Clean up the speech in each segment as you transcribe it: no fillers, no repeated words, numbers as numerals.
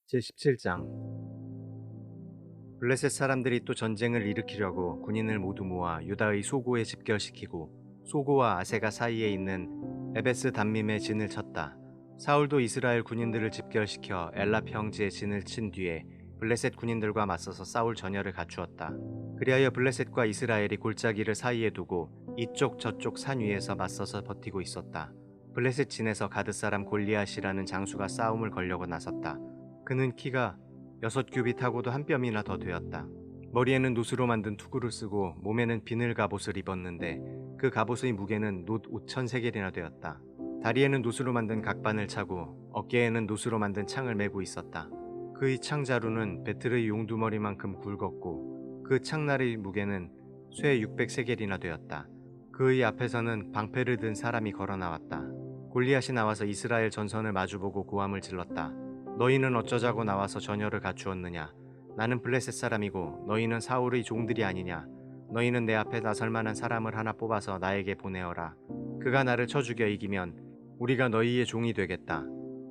제17장. 블레셋 사람들이 또 전쟁을 일으키려고 군인을 모두 모아 유다의 소고에 집결시키고 소고와 아세가 사이에 있는 에베스 담밈에 진을 쳤다. 사울도 이스라엘 군인들을 집결시켜 엘라 평지에 진을 친 뒤에 블레셋 군인들과 맞서서 싸울 전열을 갖추었다. 그리하여 블레셋과 이스라엘이 골짜기를 사이에 두고 이쪽 저쪽 산 위에서 맞서서 버티고 있었다. 블레셋 진에서 가드 사람 골리앗이라는 장수가 싸움을 걸려고 나섰다. 그는 키가 6규빗하고도 한 뼘이나 더 되었다. 머리에는 놋으로 만든 투구를 쓰고 몸에는 비늘 갑옷을 입었는데 그 갑옷의 무게는 놋 5,000세겔이나 되었다. 다리에는 놋으로 만든 각반을 차고 어깨에는 놋으로 만든 창을 메고 있었다. 그의 창자루는 배틀의 용두머리만큼 굵었고 그 창날의 무게는 쇠 600세겔이나 되었다. 그의 앞에서는 방패를 든 사람이 걸어 나왔다. 골리앗이 나와서 이스라엘 전선을 마주보고 고함을 질렀다. 너희는 어쩌자고 나와서 전열을 갖추었느냐? 나는 블레셋 사람이고 너희는 사울의 종들이 아니냐? 너희는 내 앞에 나설 만한 사람을 하나 뽑아서 나에게 보내어라. 그가 나를 쳐 죽여 이기면 우리가 너희의 종이 되겠다.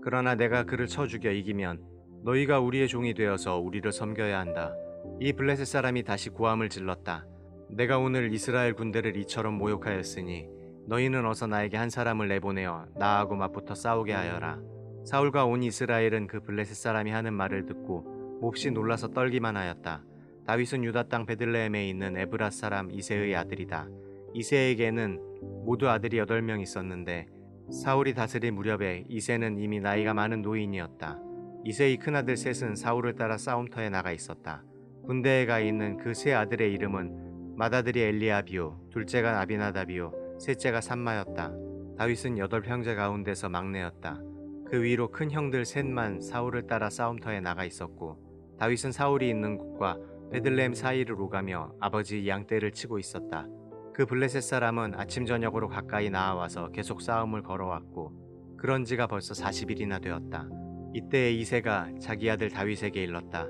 그러나 내가 그를 쳐 죽여 이기면 너희가 우리의 종이 되어서 우리를 섬겨야 한다. 이 블레셋 사람이 다시 고함을 질렀다. 내가 오늘 이스라엘 군대를 이처럼 모욕하였으니 너희는 어서 나에게 한 사람을 내보내어 나하고 맞붙어 싸우게 하여라. 사울과 온 이스라엘은 그 블레셋 사람이 하는 말을 듣고 몹시 놀라서 떨기만 하였다. 다윗은 유다 땅 베들레헴에 있는 에브랏 사람 이새의 아들이다. 이새에게는 모두 아들이 8명 있었는데 사울이 다스릴 무렵에 이새는 이미 나이가 많은 노인이었다. 이새의 큰아들 셋은 사울을 따라 싸움터에 나가 있었다. 군대에 가 있는 그 세 아들의 이름은 맏아들이 엘리아비요, 둘째가 아비나답이요, 셋째가 삼마였다. 다윗은 8형제 가운데서 막내였다. 그 위로 큰 형들 셋만 사울을 따라 싸움터에 나가 있었고 다윗은 사울이 있는 곳과 베들레헴 사이를 오가며 아버지 양떼를 치고 있었다. 그 블레셋 사람은 아침 저녁으로 가까이 나아와서 계속 싸움을 걸어왔고 그런 지가 벌써 40일이나 되었다. 이때 이새가 자기 아들 다윗에게 일렀다.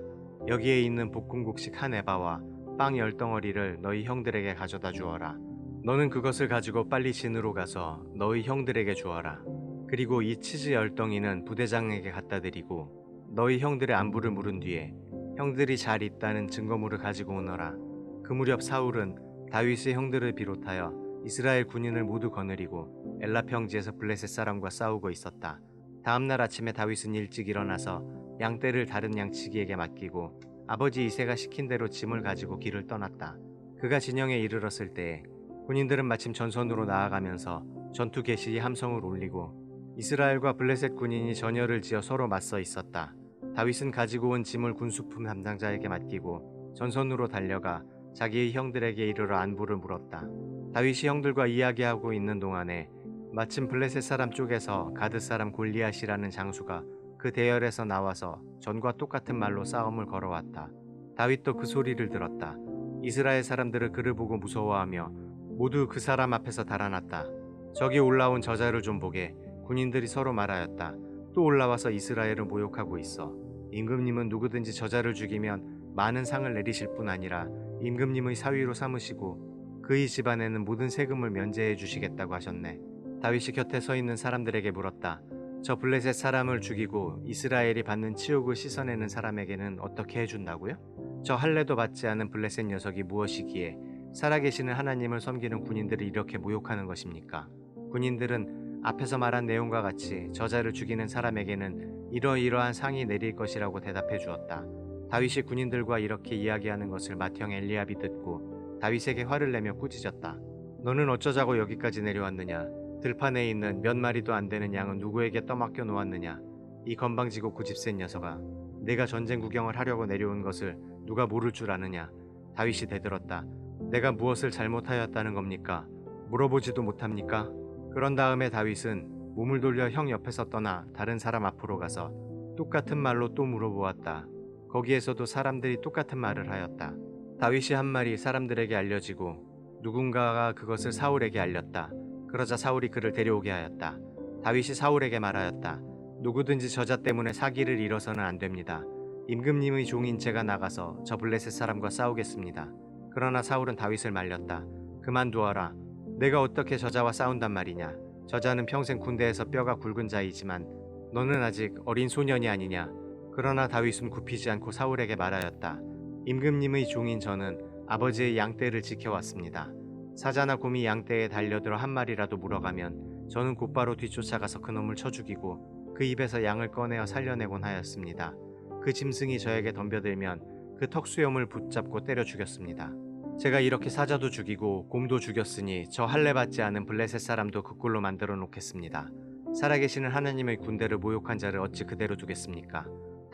여기에 있는 볶음국식 한 에바와 빵 10덩어리를 너희 형들에게 가져다 주어라. 너는 그것을 가지고 빨리 진으로 가서 너희 형들에게 주어라. 그리고 이 치즈 10덩이는 부대장에게 갖다 드리고 너희 형들의 안부를 물은 뒤에 형들이 잘 있다는 증거물을 가지고 오너라. 그 무렵 사울은 다윗의 형들을 비롯하여 이스라엘 군인을 모두 거느리고 엘라 평지에서 블레셋 사람과 싸우고 있었다. 다음날 아침에 다윗은 일찍 일어나서 양떼를 다른 양치기에게 맡기고 아버지 이새가 시킨 대로 짐을 가지고 길을 떠났다. 그가 진영에 이르렀을 때에 군인들은 마침 전선으로 나아가면서 전투 개시의 함성을 울리고 이스라엘과 블레셋 군인이 전열을 지어 서로 맞서 있었다. 다윗은 가지고 온 짐을 군수품 담당자에게 맡기고 전선으로 달려가 자기의 형들에게 이르러 안부를 물었다. 다윗이 형들과 이야기하고 있는 동안에 마침 블레셋 사람 쪽에서 가드 사람 골리앗이라는 장수가 그 대열에서 나와서 전과 똑같은 말로 싸움을 걸어왔다. 다윗도 그 소리를 들었다. 이스라엘 사람들은 그를 보고 무서워하며 모두 그 사람 앞에서 달아났다. 저기 올라온 저자를 좀 보게. 군인들이 서로 말하였다. 또 올라와서 이스라엘을 모욕하고 있어. 임금님은 누구든지 저자를 죽이면 많은 상을 내리실 뿐 아니라 임금님의 사위로 삼으시고 그의 집안에는 모든 세금을 면제해 주시겠다고 하셨네. 다윗이 곁에 서 있는 사람들에게 물었다. 저 블레셋 사람을 죽이고 이스라엘이 받는 치욕을 씻어내는 사람에게는 어떻게 해준다고요? 저 할례도 받지 않은 블레셋 녀석이 무엇이기에 살아계시는 하나님을 섬기는 군인들을 이렇게 모욕하는 것입니까? 군인들은 앞에서 말한 내용과 같이 저자를 죽이는 사람에게는 이러이러한 상이 내릴 것이라고 대답해 주었다. 다윗이 군인들과 이렇게 이야기하는 것을 맏형 엘리압이 듣고 다윗에게 화를 내며 꾸짖었다. 너는 어쩌자고 여기까지 내려왔느냐? 들판에 있는 몇 마리도 안 되는 양은 누구에게 떠맡겨 놓았느냐? 이 건방지고 고집센 녀석아, 내가 전쟁 구경을 하려고 내려온 것을 누가 모를 줄 아느냐? 다윗이 대들었다. 내가 무엇을 잘못하였다는 겁니까? 물어보지도 못합니까? 그런 다음에 다윗은 몸을 돌려 형 옆에서 떠나 다른 사람 앞으로 가서 똑같은 말로 또 물어보았다. 거기에서도 사람들이 똑같은 말을 하였다. 다윗이 한 말이 사람들에게 알려지고 누군가가 그것을 사울에게 알렸다. 그러자 사울이 그를 데려오게 하였다. 다윗이 사울에게 말하였다. 누구든지 저자 때문에 사기를 잃어서는 안 됩니다. 임금님의 종인 제가 나가서 저 블레셋 사람과 싸우겠습니다. 그러나 사울은 다윗을 말렸다. 그만두어라. 내가 어떻게 저자와 싸운단 말이냐. 저자는 평생 군대에서 뼈가 굵은 자이지만 너는 아직 어린 소년이 아니냐. 그러나 다윗은 굽히지 않고 사울에게 말하였다. 임금님의 종인 저는 아버지의 양떼를 지켜왔습니다. 사자나 곰이 양떼에 달려들어 한 마리라도 물어가면 저는 곧바로 뒤쫓아가서 그놈을 쳐 죽이고 그 입에서 양을 꺼내어 살려내곤 하였습니다. 그 짐승이 저에게 덤벼들면 그 턱수염을 붙잡고 때려 죽였습니다. 제가 이렇게 사자도 죽이고 곰도 죽였으니 저 할례 받지 않은 블레셋 사람도 그 꼴로 만들어 놓겠습니다. 살아계시는 하나님의 군대를 모욕한 자를 어찌 그대로 두겠습니까?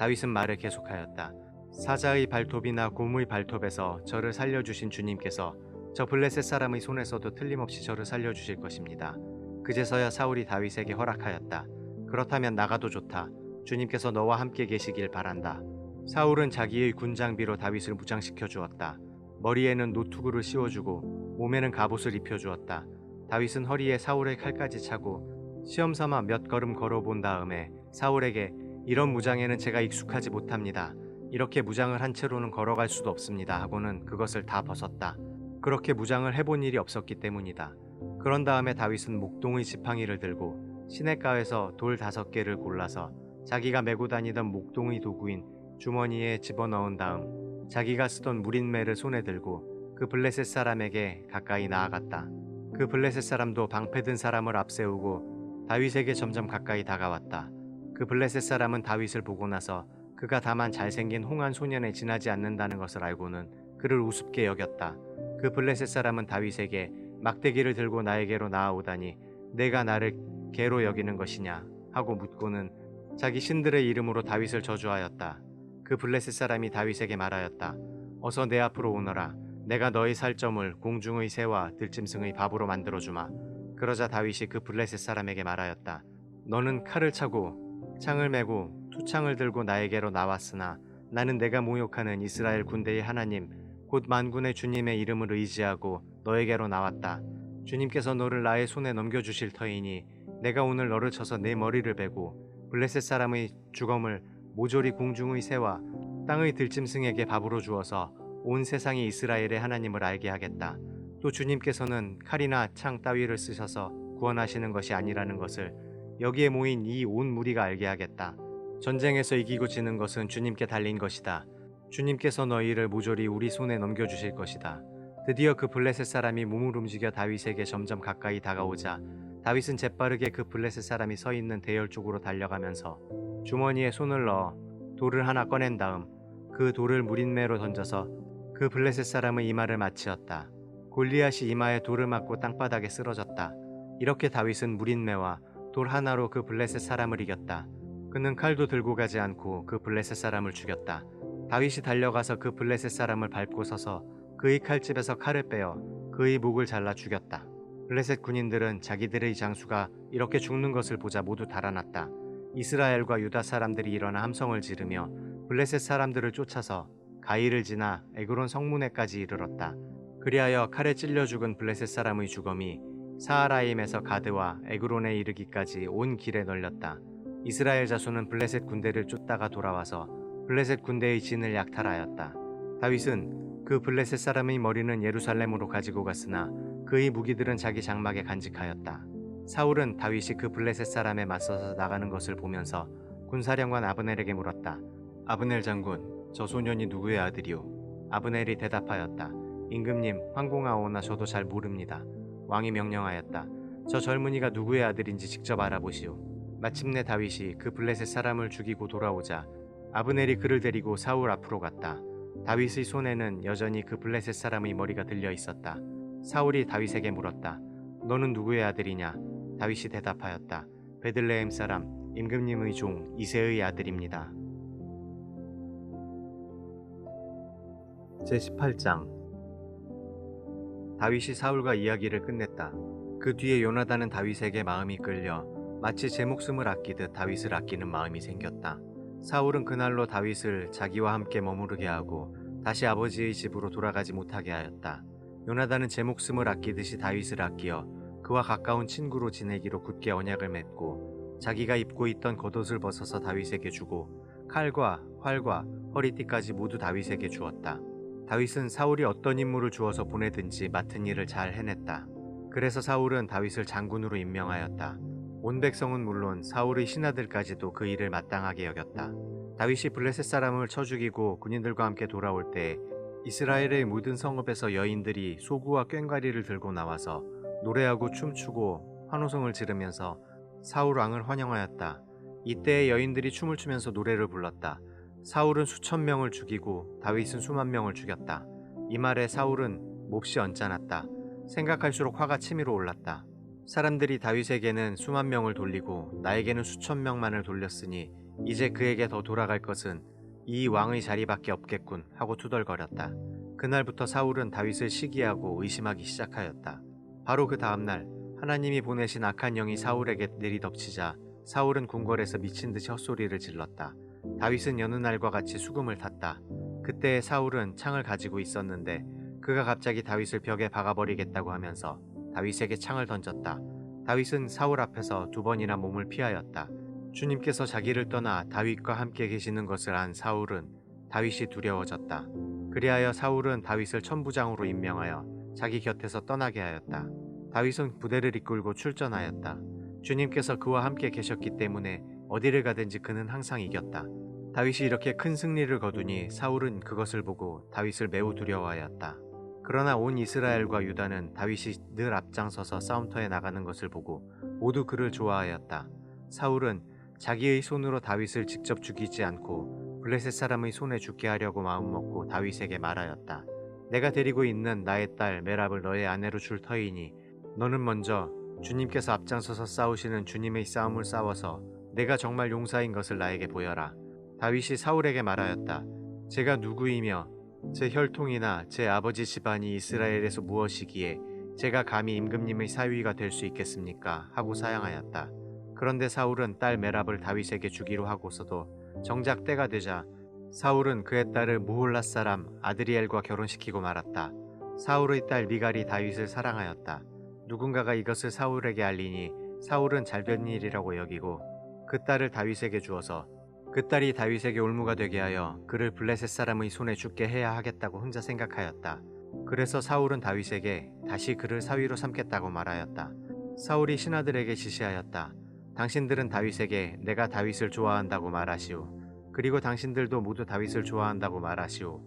다윗은 말을 계속하였다. 사자의 발톱이나 곰의 발톱에서 저를 살려주신 주님께서 저 블레셋 사람의 손에서도 틀림없이 저를 살려주실 것입니다. 그제서야 사울이 다윗에게 허락하였다. 그렇다면 나가도 좋다. 주님께서 너와 함께 계시길 바란다. 사울은 자기의 군장비로 다윗을 무장시켜 주었다. 머리에는 노투구를 씌워주고 몸에는 갑옷을 입혀주었다. 다윗은 허리에 사울의 칼까지 차고 시험삼아 몇 걸음 걸어본 다음에 사울에게 이런 무장에는 제가 익숙하지 못합니다. 이렇게 무장을 한 채로는 걸어갈 수도 없습니다 하고는 그것을 다 벗었다. 그렇게 무장을 해본 일이 없었기 때문이다. 그런 다음에 다윗은 목동의 지팡이를 들고 시냇가에서 돌 5개를 골라서 자기가 메고 다니던 목동의 도구인 주머니에 집어넣은 다음 자기가 쓰던 무린매를 손에 들고 그 블레셋 사람에게 가까이 나아갔다. 그 블레셋 사람도 방패든 사람을 앞세우고 다윗에게 점점 가까이 다가왔다. 그 블레셋 사람은 다윗을 보고 나서 그가 다만 잘생긴 홍한 소년에 지나지 않는다는 것을 알고는 그를 우습게 여겼다. 그 블레셋 사람은 다윗에게 막대기를 들고 나에게로 나아오다니 내가 나를 개로 여기는 것이냐 하고 묻고는 자기 신들의 이름으로 다윗을 저주하였다. 그 블레셋 사람이 다윗에게 말하였다. 어서 내 앞으로 오너라. 내가 너의 살점을 공중의 새와 들짐승의 밥으로 만들어주마. 그러자 다윗이 그 블레셋 사람에게 말하였다. 너는 칼을 차고 창을 메고 투창을 들고 나에게로 나왔으나 나는 내가 모욕하는 이스라엘 군대의 하나님 곧 만군의 주님의 이름을 의지하고 너에게로 나왔다. 주님께서 너를 나의 손에 넘겨주실 터이니 내가 오늘 너를 쳐서 내 머리를 베고 블레셋 사람의 주검을 모조리 공중의 새와 땅의 들짐승에게 밥으로 주어서 온 세상이 이스라엘의 하나님을 알게 하겠다. 또 주님께서는 칼이나 창 따위를 쓰셔서 구원하시는 것이 아니라는 것을 여기에 모인 이 온 무리가 알게 하겠다. 전쟁에서 이기고 지는 것은 주님께 달린 것이다. 주님께서 너희를 모조리 우리 손에 넘겨주실 것이다. 드디어 그 블레셋 사람이 몸을 움직여 다윗에게 점점 가까이 다가오자 다윗은 재빠르게 그 블레셋 사람이 서 있는 대열 쪽으로 달려가면서 주머니에 손을 넣어 돌을 하나 꺼낸 다음 그 돌을 무린매로 던져서 그 블레셋 사람의 이마를 맞추었다. 골리앗이 이마에 돌을 맞고 땅바닥에 쓰러졌다. 이렇게 다윗은 무린매와 돌 하나로 그 블레셋 사람을 이겼다. 그는 칼도 들고 가지 않고 그 블레셋 사람을 죽였다. 다윗이 달려가서 그 블레셋 사람을 밟고 서서 그의 칼집에서 칼을 빼어 그의 목을 잘라 죽였다. 블레셋 군인들은 자기들의 장수가 이렇게 죽는 것을 보자 모두 달아났다. 이스라엘과 유다 사람들이 일어나 함성을 지르며 블레셋 사람들을 쫓아서 가이를 지나 에그론 성문에까지 이르렀다. 그리하여 칼에 찔려 죽은 블레셋 사람의 주검이 사하라임에서 가드와 에그론에 이르기까지 온 길에 널렸다. 이스라엘 자손은 블레셋 군대를 쫓다가 돌아와서 블레셋 군대의 진을 약탈하였다. 다윗은 그 블레셋 사람의 머리는 예루살렘으로 가지고 갔으나 그의 무기들은 자기 장막에 간직하였다. 사울은 다윗이 그 블레셋 사람에 맞서서 나가는 것을 보면서 군사령관 아브넬에게 물었다. 아브넬 장군, 저 소년이 누구의 아들이오? 아브넬이 대답하였다. 임금님, 황공하오나 저도 잘 모릅니다. 왕이 명령하였다. 저 젊은이가 누구의 아들인지 직접 알아보시오. 마침내 다윗이 그 블레셋 사람을 죽이고 돌아오자 아브넬이 그를 데리고 사울 앞으로 갔다. 다윗의 손에는 여전히 그 블레셋 사람의 머리가 들려 있었다. 사울이 다윗에게 물었다. 너는 누구의 아들이냐? 다윗이 대답하였다. 베들레헴 사람 임금님의 종 이새의 아들입니다. 제18장 다윗이 사울과 이야기를 끝냈다. 그 뒤에 요나단은 다윗에게 마음이 끌려 마치 제 목숨을 아끼듯 다윗을 아끼는 마음이 생겼다. 사울은 그날로 다윗을 자기와 함께 머무르게 하고 다시 아버지의 집으로 돌아가지 못하게 하였다. 요나단은 제 목숨을 아끼듯이 다윗을 아끼어 그와 가까운 친구로 지내기로 굳게 언약을 맺고 자기가 입고 있던 겉옷을 벗어서 다윗에게 주고 칼과 활과 허리띠까지 모두 다윗에게 주었다. 다윗은 사울이 어떤 임무를 주어서 보내든지 맡은 일을 잘 해냈다. 그래서 사울은 다윗을 장군으로 임명하였다. 온 백성은 물론 사울의 신하들까지도 그 일을 마땅하게 여겼다. 다윗이 블레셋 사람을 쳐 죽이고 군인들과 함께 돌아올 때 이스라엘의 모든 성읍에서 여인들이 소구와 꽹과리를 들고 나와서 노래하고 춤추고 환호성을 지르면서 사울 왕을 환영하였다. 이때의 여인들이 춤을 추면서 노래를 불렀다. 사울은 수천 명을 죽이고 다윗은 수만 명을 죽였다. 이 말에 사울은 몹시 언짢았다. 생각할수록 화가 치밀어 올랐다. 사람들이 다윗에게는 수만 명을 돌리고 나에게는 수천 명만을 돌렸으니 이제 그에게 더 돌아갈 것은 이 왕의 자리밖에 없겠군 하고 투덜거렸다. 그날부터 사울은 다윗을 시기하고 의심하기 시작하였다. 바로 그 다음날 하나님이 보내신 악한 영이 사울에게 내리덮치자 사울은 궁궐에서 미친 듯이 헛소리를 질렀다. 다윗은 여느 날과 같이 수금을 탔다. 그때 사울은 창을 가지고 있었는데 그가 갑자기 다윗을 벽에 박아버리겠다고 하면서 다윗에게 창을 던졌다. 다윗은 사울 앞에서 두 번이나 몸을 피하였다. 주님께서 자기를 떠나 다윗과 함께 계시는 것을 안 사울은 다윗이 두려워졌다. 그리하여 사울은 다윗을 천부장으로 임명하여 자기 곁에서 떠나게 하였다. 다윗은 부대를 이끌고 출전하였다. 주님께서 그와 함께 계셨기 때문에 어디를 가든지 그는 항상 이겼다. 다윗이 이렇게 큰 승리를 거두니 사울은 그것을 보고 다윗을 매우 두려워하였다. 그러나 온 이스라엘과 유다는 다윗이 늘 앞장서서 싸움터에 나가는 것을 보고 모두 그를 좋아하였다. 사울은 자기의 손으로 다윗을 직접 죽이지 않고 블레셋 사람의 손에 죽게 하려고 마음먹고 다윗에게 말하였다. 내가 데리고 있는 나의 딸 메랍을 너의 아내로 줄 터이니 너는 먼저 주님께서 앞장서서 싸우시는 주님의 싸움을 싸워서 내가 정말 용사인 것을 나에게 보여라. 다윗이 사울에게 말하였다. 제가 누구이며 제 혈통이나 제 아버지 집안이 이스라엘에서 무엇이기에 제가 감히 임금님의 사위가 될 수 있겠습니까? 하고 사양하였다. 그런데 사울은 딸 메랍을 다윗에게 주기로 하고서도 정작 때가 되자 사울은 그의 딸을 무홀랏 사람 아드리엘과 결혼시키고 말았다. 사울의 딸 미갈이 다윗을 사랑하였다. 누군가가 이것을 사울에게 알리니 사울은 잘된 일이라고 여기고 그 딸을 다윗에게 주어서 그 딸이 다윗에게 올무가 되게 하여 그를 블레셋 사람의 손에 죽게 해야 하겠다고 혼자 생각하였다. 그래서 사울은 다윗에게 다시 그를 사위로 삼겠다고 말하였다. 사울이 신하들에게 지시하였다. 당신들은 다윗에게 내가 다윗을 좋아한다고 말하시오. 그리고 당신들도 모두 다윗을 좋아한다고 말하시오.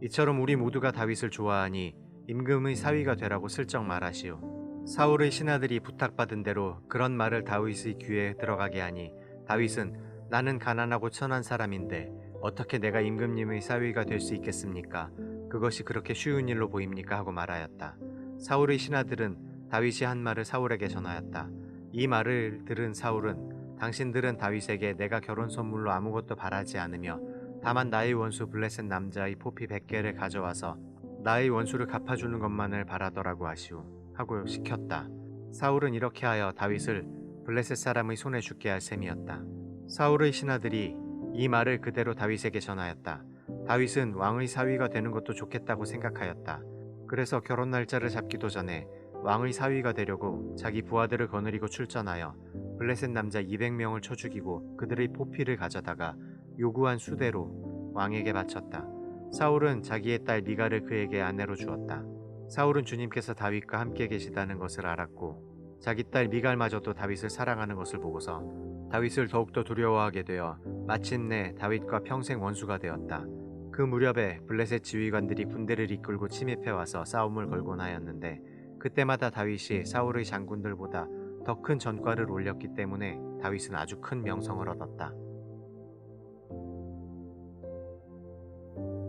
이처럼 우리 모두가 다윗을 좋아하니 임금의 사위가 되라고 슬쩍 말하시오. 사울의 신하들이 부탁받은 대로 그런 말을 다윗의 귀에 들어가게 하니 다윗은 나는 가난하고 천한 사람인데 어떻게 내가 임금님의 사위가 될 수 있겠습니까? 그것이 그렇게 쉬운 일로 보입니까? 하고 말하였다. 사울의 신하들은 다윗이 한 말을 사울에게 전하였다. 이 말을 들은 사울은 당신들은 다윗에게 내가 결혼 선물로 아무것도 바라지 않으며 다만 나의 원수 블레셋 남자의 포피 100개를 가져와서 나의 원수를 갚아주는 것만을 바라더라고 하시오 하고 시켰다. 사울은 이렇게 하여 다윗을 블레셋 사람의 손에 죽게 할 셈이었다. 사울의 신하들이 이 말을 그대로 다윗에게 전하였다. 다윗은 왕의 사위가 되는 것도 좋겠다고 생각하였다. 그래서 결혼 날짜를 잡기도 전에 왕의 사위가 되려고 자기 부하들을 거느리고 출전하여 블레셋 남자 200명을 쳐 죽이고 그들의 포피를 가져다가 요구한 수대로 왕에게 바쳤다. 사울은 자기의 딸 미갈을 그에게 아내로 주었다. 사울은 주님께서 다윗과 함께 계시다는 것을 알았고 자기 딸 미갈마저도 다윗을 사랑하는 것을 보고서 다윗을 더욱더 두려워하게 되어 마침내 다윗과 평생 원수가 되었다. 그 무렵에 블레셋 지휘관들이 군대를 이끌고 침입해와서 싸움을 걸곤 하였는데 그때마다 다윗이 사울의 장군들보다 더 큰 전과를 올렸기 때문에 다윗은 아주 큰 명성을 얻었다.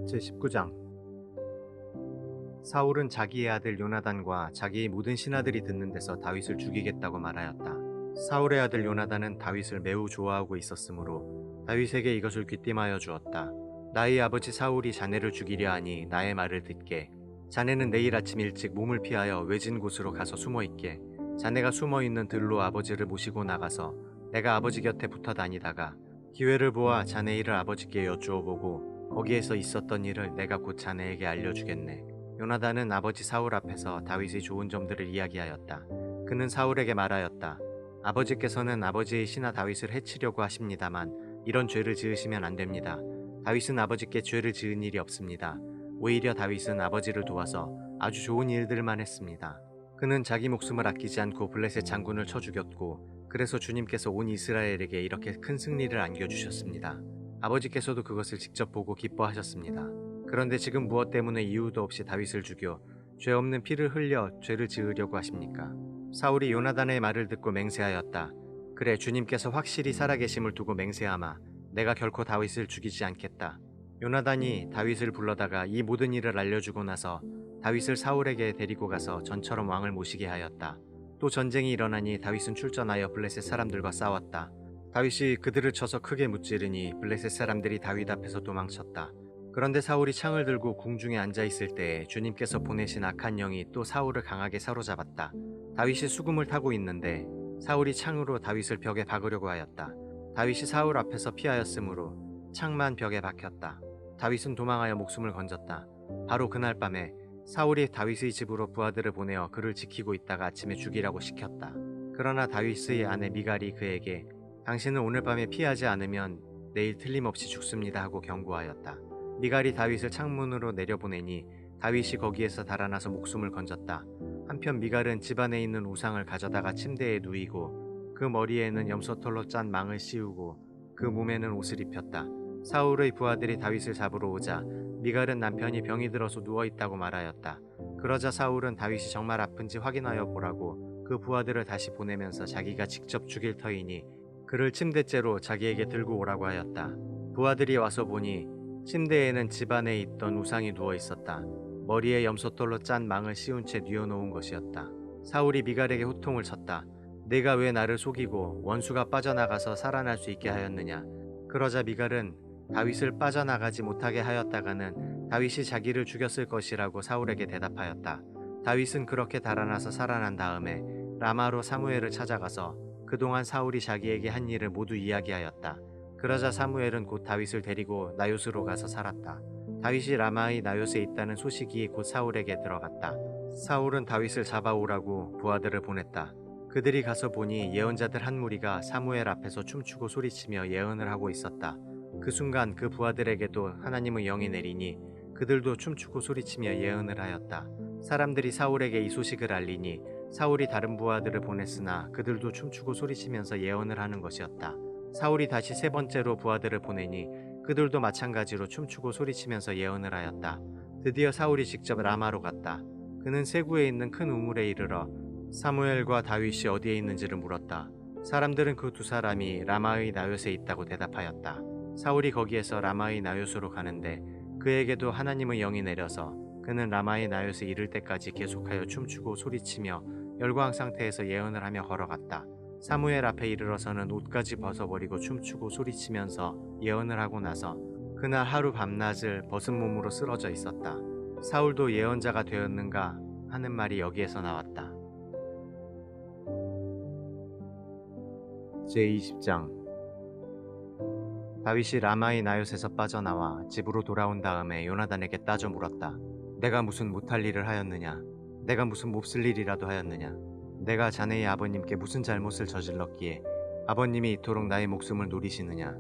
제19장 사울은 자기의 아들 요나단과 자기의 모든 신하들이 듣는 데서 다윗을 죽이겠다고 말하였다. 사울의 아들 요나단은 다윗을 매우 좋아하고 있었으므로 다윗에게 이것을 귀띔하여 주었다. 나의 아버지 사울이 자네를 죽이려 하니 나의 말을 듣게. 자네는 내일 아침 일찍 몸을 피하여 외진 곳으로 가서 숨어있게. 자네가 숨어있는 들로 아버지를 모시고 나가서 내가 아버지 곁에 붙어 다니다가 기회를 보아 자네 일을 아버지께 여쭈어 보고 거기에서 있었던 일을 내가 곧 자네에게 알려주겠네. 요나단은 아버지 사울 앞에서 다윗의 좋은 점들을 이야기하였다. 그는 사울에게 말하였다. 아버지께서는 아버지의 신하 다윗을 해치려고 하십니다만 이런 죄를 지으시면 안 됩니다. 다윗은 아버지께 죄를 지은 일이 없습니다. 오히려 다윗은 아버지를 도와서 아주 좋은 일들만 했습니다. 그는 자기 목숨을 아끼지 않고 블레셋 장군을 쳐 죽였고 그래서 주님께서 온 이스라엘에게 이렇게 큰 승리를 안겨주셨습니다. 아버지께서도 그것을 직접 보고 기뻐하셨습니다. 그런데 지금 무엇 때문에 이유도 없이 다윗을 죽여 죄 없는 피를 흘려 죄를 지으려고 하십니까? 사울이 요나단의 말을 듣고 맹세하였다. 그래, 주님께서 확실히 살아계심을 두고 맹세하마 내가 결코 다윗을 죽이지 않겠다. 요나단이 다윗을 불러다가 이 모든 일을 알려주고 나서 다윗을 사울에게 데리고 가서 전처럼 왕을 모시게 하였다. 또 전쟁이 일어나니 다윗은 출전하여 블레셋 사람들과 싸웠다. 다윗이 그들을 쳐서 크게 무찌르니 블레셋 사람들이 다윗 앞에서 도망쳤다. 그런데 사울이 창을 들고 궁중에 앉아 있을 때에 주님께서 보내신 악한 영이 또 사울을 강하게 사로잡았다. 다윗이 수금을 타고 있는데 사울이 창으로 다윗을 벽에 박으려고 하였다. 다윗이 사울 앞에서 피하였으므로 창만 벽에 박혔다. 다윗은 도망하여 목숨을 건졌다. 바로 그날 밤에 사울이 다윗의 집으로 부하들을 보내어 그를 지키고 있다가 아침에 죽이라고 시켰다. 그러나 다윗의 아내 미갈이 그에게 당신은 오늘 밤에 피하지 않으면 내일 틀림없이 죽습니다 하고 경고하였다. 미갈이 다윗을 창문으로 내려보내니 다윗이 거기에서 달아나서 목숨을 건졌다. 한편 미갈은 집안에 있는 우상을 가져다가 침대에 누이고 그 머리에는 염소털로 짠 망을 씌우고 그 몸에는 옷을 입혔다. 사울의 부하들이 다윗을 잡으러 오자 미갈은 남편이 병이 들어서 누워있다고 말하였다. 그러자 사울은 다윗이 정말 아픈지 확인하여 보라고 그 부하들을 다시 보내면서 자기가 직접 죽일 터이니 그를 침대째로 자기에게 들고 오라고 하였다. 부하들이 와서 보니 침대에는 집안에 있던 우상이 누워 있었다. 머리에 염소털로 짠 망을 씌운 채 뉘어놓은 것이었다. 사울이 미갈에게 호통을 쳤다. 내가 왜 나를 속이고 원수가 빠져나가서 살아날 수 있게 하였느냐. 그러자 미갈은 다윗을 빠져나가지 못하게 하였다가는 다윗이 자기를 죽였을 것이라고 사울에게 대답하였다. 다윗은 그렇게 달아나서 살아난 다음에 라마로 사무엘을 찾아가서 그동안 사울이 자기에게 한 일을 모두 이야기하였다. 그러자 사무엘은 곧 다윗을 데리고 나요스로 가서 살았다. 다윗이 라마의 나요스에 있다는 소식이 곧 사울에게 들어갔다. 사울은 다윗을 잡아오라고 부하들을 보냈다. 그들이 가서 보니 예언자들 한 무리가 사무엘 앞에서 춤추고 소리치며 예언을 하고 있었다. 그 순간 그 부하들에게도 하나님의 영이 내리니 그들도 춤추고 소리치며 예언을 하였다. 사람들이 사울에게 이 소식을 알리니 사울이 다른 부하들을 보냈으나 그들도 춤추고 소리치면서 예언을 하는 것이었다. 사울이 다시 세 번째로 부하들을 보내니 그들도 마찬가지로 춤추고 소리치면서 예언을 하였다. 드디어 사울이 직접 라마로 갔다. 그는 세구에 있는 큰 우물에 이르러 사무엘과 다윗이 어디에 있는지를 물었다. 사람들은 그 두 사람이 라마의 나요스에 있다고 대답하였다. 사울이 거기에서 라마의 나요스로 가는데 그에게도 하나님의 영이 내려서 그는 라마의 나요스에 이를 때까지 계속하여 춤추고 소리치며 열광 상태에서 예언을 하며 걸어갔다. 사무엘 앞에 이르러서는 옷까지 벗어버리고 춤추고 소리치면서 예언을 하고 나서 그날 하루 밤낮을 벗은 몸으로 쓰러져 있었다. 사울도 예언자가 되었는가 하는 말이 여기에서 나왔다. 제20장 다윗이 라마의 나요스에서 빠져나와 집으로 돌아온 다음에 요나단에게 따져 물었다. 내가 무슨 못할 일을 하였느냐? 내가 무슨 몹쓸 일이라도 하였느냐? 내가 자네의 아버님께 무슨 잘못을 저질렀기에 아버님이 이토록 나의 목숨을 노리시느냐?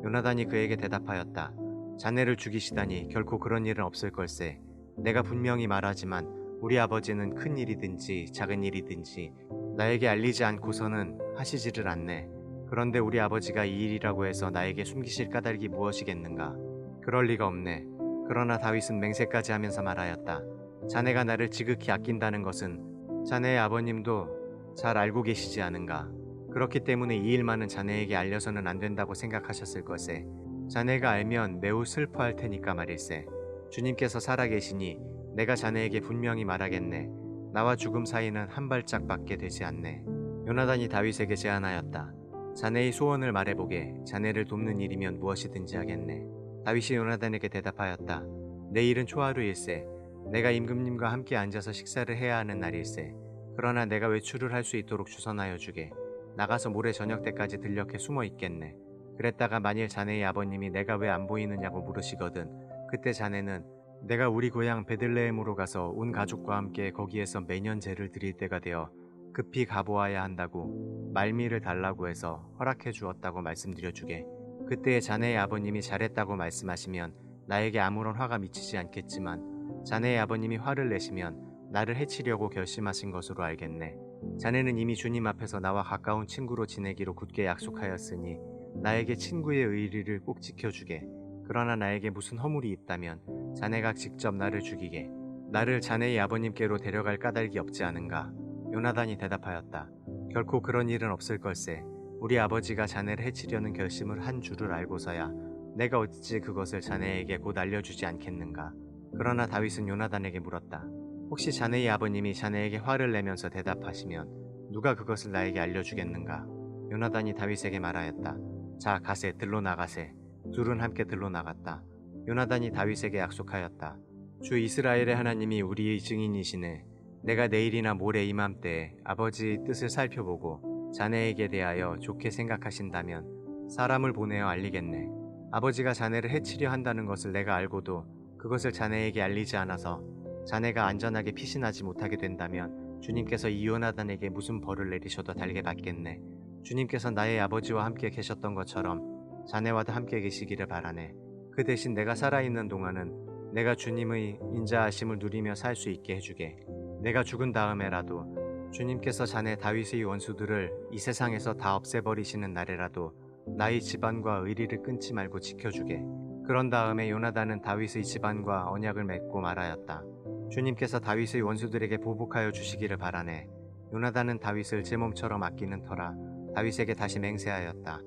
요나단이 그에게 대답하였다. 자네를 죽이시다니 결코 그런 일은 없을 걸세. 내가 분명히 말하지만 우리 아버지는 큰 일이든지 작은 일이든지 나에게 알리지 않고서는 하시지를 않네. 그런데 우리 아버지가 이 일이라고 해서 나에게 숨기실 까닭이 무엇이겠는가? 그럴 리가 없네. 그러나 다윗은 맹세까지 하면서 말하였다. 자네가 나를 지극히 아낀다는 것은 자네의 아버님도 잘 알고 계시지 않은가? 그렇기 때문에 이 일만은 자네에게 알려서는 안 된다고 생각하셨을 것에 자네가 알면 매우 슬퍼할 테니까 말일세. 주님께서 살아계시니 내가 자네에게 분명히 말하겠네. 나와 죽음 사이는 한 발짝밖에 되지 않네. 요나단이 다윗에게 제안하였다. 자네의 소원을 말해보게. 자네를 돕는 일이면 무엇이든지 하겠네. 다윗이 요나단에게 대답하였다. 내일은 초하루일세. 내가 임금님과 함께 앉아서 식사를 해야 하는 날일세. 그러나 내가 외출을 할 수 있도록 주선하여 주게. 나가서 모레 저녁 때까지 들녘에 숨어 있겠네. 그랬다가 만일 자네의 아버님이 내가 왜 안 보이느냐고 물으시거든. 그때 자네는 내가 우리 고향 베들레헴으로 가서 온 가족과 함께 거기에서 매년 제를 드릴 때가 되어 급히 가보아야 한다고 말미를 달라고 해서 허락해 주었다고 말씀드려 주게. 그때에 자네의 아버님이 잘했다고 말씀하시면 나에게 아무런 화가 미치지 않겠지만 자네의 아버님이 화를 내시면 나를 해치려고 결심하신 것으로 알겠네. 자네는 이미 주님 앞에서 나와 가까운 친구로 지내기로 굳게 약속하였으니 나에게 친구의 의리를 꼭 지켜주게. 그러나 나에게 무슨 허물이 있다면 자네가 직접 나를 죽이게. 나를 자네의 아버님께로 데려갈 까닭이 없지 않은가? 요나단이 대답하였다. 결코 그런 일은 없을 걸세. 우리 아버지가 자네를 해치려는 결심을 한 줄을 알고서야 내가 어찌 그것을 자네에게 곧 알려주지 않겠는가? 그러나 다윗은 요나단에게 물었다. 혹시 자네의 아버님이 자네에게 화를 내면서 대답하시면 누가 그것을 나에게 알려주겠는가? 요나단이 다윗에게 말하였다. 자, 가세, 들로 나가세. 둘은 함께 들로 나갔다. 요나단이 다윗에게 약속하였다. 주 이스라엘의 하나님이 우리의 증인이시네. 내가 내일이나 모레 이맘때에 아버지의 뜻을 살펴보고 자네에게 대하여 좋게 생각하신다면 사람을 보내어 알리겠네. 아버지가 자네를 해치려 한다는 것을 내가 알고도 그것을 자네에게 알리지 않아서 자네가 안전하게 피신하지 못하게 된다면 주님께서 이 요나단에게 무슨 벌을 내리셔도 달게 받겠네. 주님께서 나의 아버지와 함께 계셨던 것처럼 자네와도 함께 계시기를 바라네. 그 대신 내가 살아있는 동안은 내가 주님의 인자하심을 누리며 살 수 있게 해주게. 내가 죽은 다음에라도 주님께서 자네 다윗의 원수들을 이 세상에서 다 없애버리시는 날에라도 나의 집안과 의리를 끊지 말고 지켜주게. 그런 다음에 요나단은 다윗의 집안과 언약을 맺고 말하였다. 주님께서 다윗의 원수들에게 보복하여 주시기를 바라네. 요나단은 다윗을 제 몸처럼 아끼는 터라 다윗에게 다시 맹세하였다.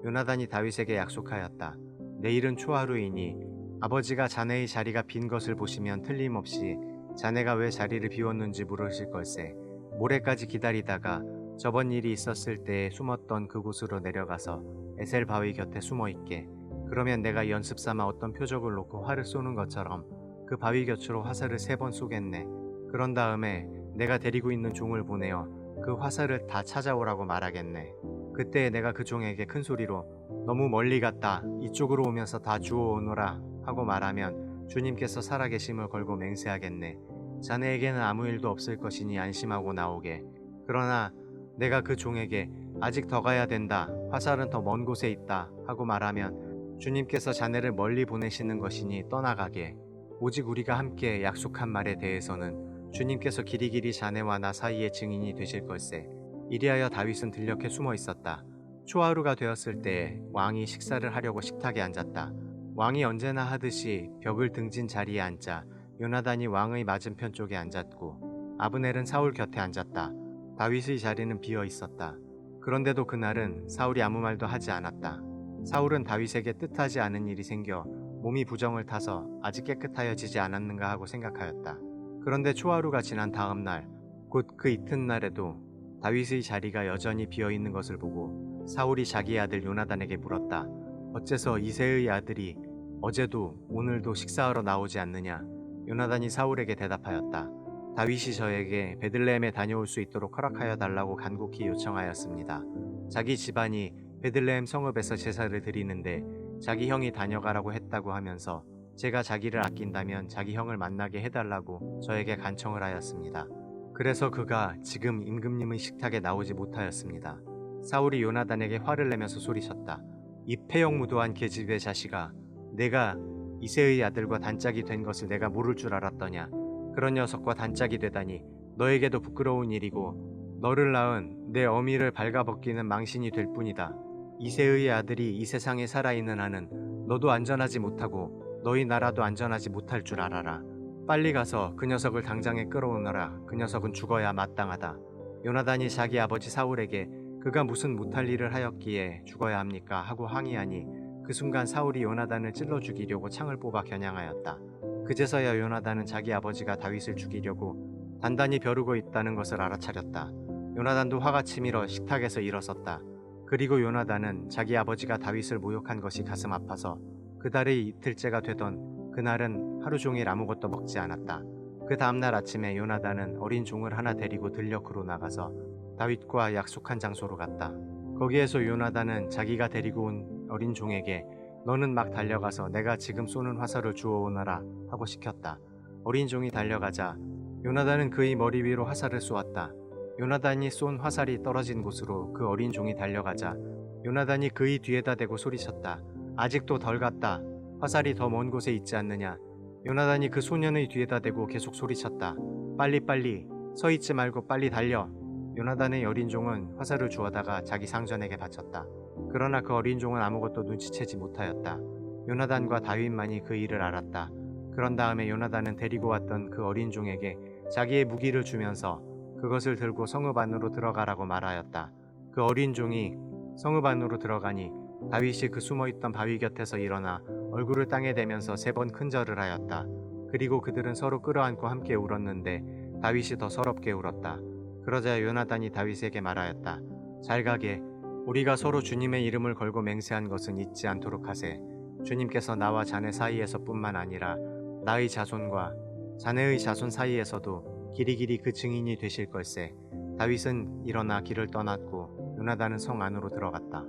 요나단이 다윗에게 약속하였다. 내일은 초하루이니 아버지가 자네의 자리가 빈 것을 보시면 틀림없이 자네가 왜 자리를 비웠는지 물으실 걸세. 모레까지 기다리다가 저번 일이 있었을 때에 숨었던 그곳으로 내려가서 에셀 바위 곁에 숨어 있게. 그러면 내가 연습 삼아 어떤 표적을 놓고 활을 쏘는 것처럼 그 바위 곁으로 화살을 3번 쏘겠네. 그런 다음에 내가 데리고 있는 종을 보내어 그 화살을 다 찾아오라고 말하겠네. 그때 내가 그 종에게 큰 소리로 너무 멀리 갔다 이쪽으로 오면서 다 주워오너라 하고 말하면 주님께서 살아계심을 걸고 맹세하겠네. 자네에게는 아무 일도 없을 것이니 안심하고 나오게. 그러나 내가 그 종에게 아직 더 가야 된다, 화살은 더 먼 곳에 있다 하고 말하면 주님께서 자네를 멀리 보내시는 것이니 떠나가게. 오직 우리가 함께 약속한 말에 대해서는 주님께서 길이길이 자네와 나 사이의 증인이 되실 걸세. 이리하여 다윗은 들녘에 숨어 있었다. 초하루가 되었을 때에 왕이 식사를 하려고 식탁에 앉았다. 왕이 언제나 하듯이 벽을 등진 자리에 앉자 요나단이 왕의 맞은편 쪽에 앉았고 아브넬은 사울 곁에 앉았다. 다윗의 자리는 비어 있었다. 그런데도 그날은 사울이 아무 말도 하지 않았다. 사울은 다윗에게 뜻하지 않은 일이 생겨 몸이 부정을 타서 아직 깨끗하여지지 않았는가 하고 생각하였다. 그런데 초하루가 지난 다음 날, 곧 그 이튿날에도 다윗의 자리가 여전히 비어 있는 것을 보고 사울이 자기 아들 요나단에게 물었다. 어째서 이새의 아들이 어제도 오늘도 식사하러 나오지 않느냐? 요나단이 사울에게 대답하였다. 다윗이 저에게 베들레헴에 다녀올 수 있도록 허락하여 달라고 간곡히 요청하였습니다. 자기 집안이 베들레헴 성읍에서 제사를 드리는데 자기 형이 다녀가라고 했다고 하면서 제가 자기를 아낀다면 자기 형을 만나게 해달라고 저에게 간청을 하였습니다. 그래서 그가 지금 임금님의 식탁에 나오지 못하였습니다. 사울이 요나단에게 화를 내면서 소리쳤다. 이 폐역무도한 계집의 자식아, 내가 이새의 아들과 단짝이 된 것을 내가 모를 줄 알았더냐. 그런 녀석과 단짝이 되다니 너에게도 부끄러운 일이고 너를 낳은 내 어미를 발가벗기는 망신이 될 뿐이다. 이새의 아들이 이 세상에 살아있는 한은 너도 안전하지 못하고 너희 나라도 안전하지 못할 줄 알아라. 빨리 가서 그 녀석을 당장에 끌어오너라. 그 녀석은 죽어야 마땅하다. 요나단이 자기 아버지 사울에게 그가 무슨 못할 일을 하였기에 죽어야 합니까? 하고 항의하니 그 순간 사울이 요나단을 찔러 죽이려고 창을 뽑아 겨냥하였다. 그제서야 요나단은 자기 아버지가 다윗을 죽이려고 단단히 벼르고 있다는 것을 알아차렸다. 요나단도 화가 치밀어 식탁에서 일어섰다. 그리고 요나단은 자기 아버지가 다윗을 모욕한 것이 가슴 아파서 그달의 이틀째가 되던 그날은 하루 종일 아무것도 먹지 않았다. 그 다음날 아침에 요나단은 어린 종을 하나 데리고 들녘으로 나가서 다윗과 약속한 장소로 갔다. 거기에서 요나단은 자기가 데리고 온 어린 종에게 너는 막 달려가서 내가 지금 쏘는 화살을 주워오너라 하고 시켰다. 어린 종이 달려가자 요나단은 그의 머리 위로 화살을 쏘았다. 요나단이 쏜 화살이 떨어진 곳으로 그 어린 종이 달려가자 요나단이 그의 뒤에다 대고 소리쳤다. 아직도 덜 갔다. 화살이 더 먼 곳에 있지 않느냐. 요나단이 그 소년의 뒤에다 대고 계속 소리쳤다. 빨리빨리 서 있지 말고 빨리 달려. 요나단의 어린 종은 화살을 주워다가 자기 상전에게 바쳤다. 그러나 그 어린 종은 아무것도 눈치채지 못하였다. 요나단과 다윗만이 그 일을 알았다. 그런 다음에 요나단은 데리고 왔던 그 어린 종에게 자기의 무기를 주면서 그것을 들고 성읍 안으로 들어가라고 말하였다. 그 어린 종이 성읍 안으로 들어가니 다윗이 그 숨어있던 바위 곁에서 일어나 얼굴을 땅에 대면서 3번 큰절을 하였다. 그리고 그들은 서로 끌어안고 함께 울었는데 다윗이 더 서럽게 울었다. 그러자 요나단이 다윗에게 말하였다. 잘 가게. 우리가 서로 주님의 이름을 걸고 맹세한 것은 잊지 않도록 하세. 주님께서 나와 자네 사이에서뿐만 아니라 나의 자손과 자네의 자손 사이에서도 길이길이 그 증인이 되실 걸세. 다윗은 일어나 길을 떠났고 요나단은 성 안으로 들어갔다.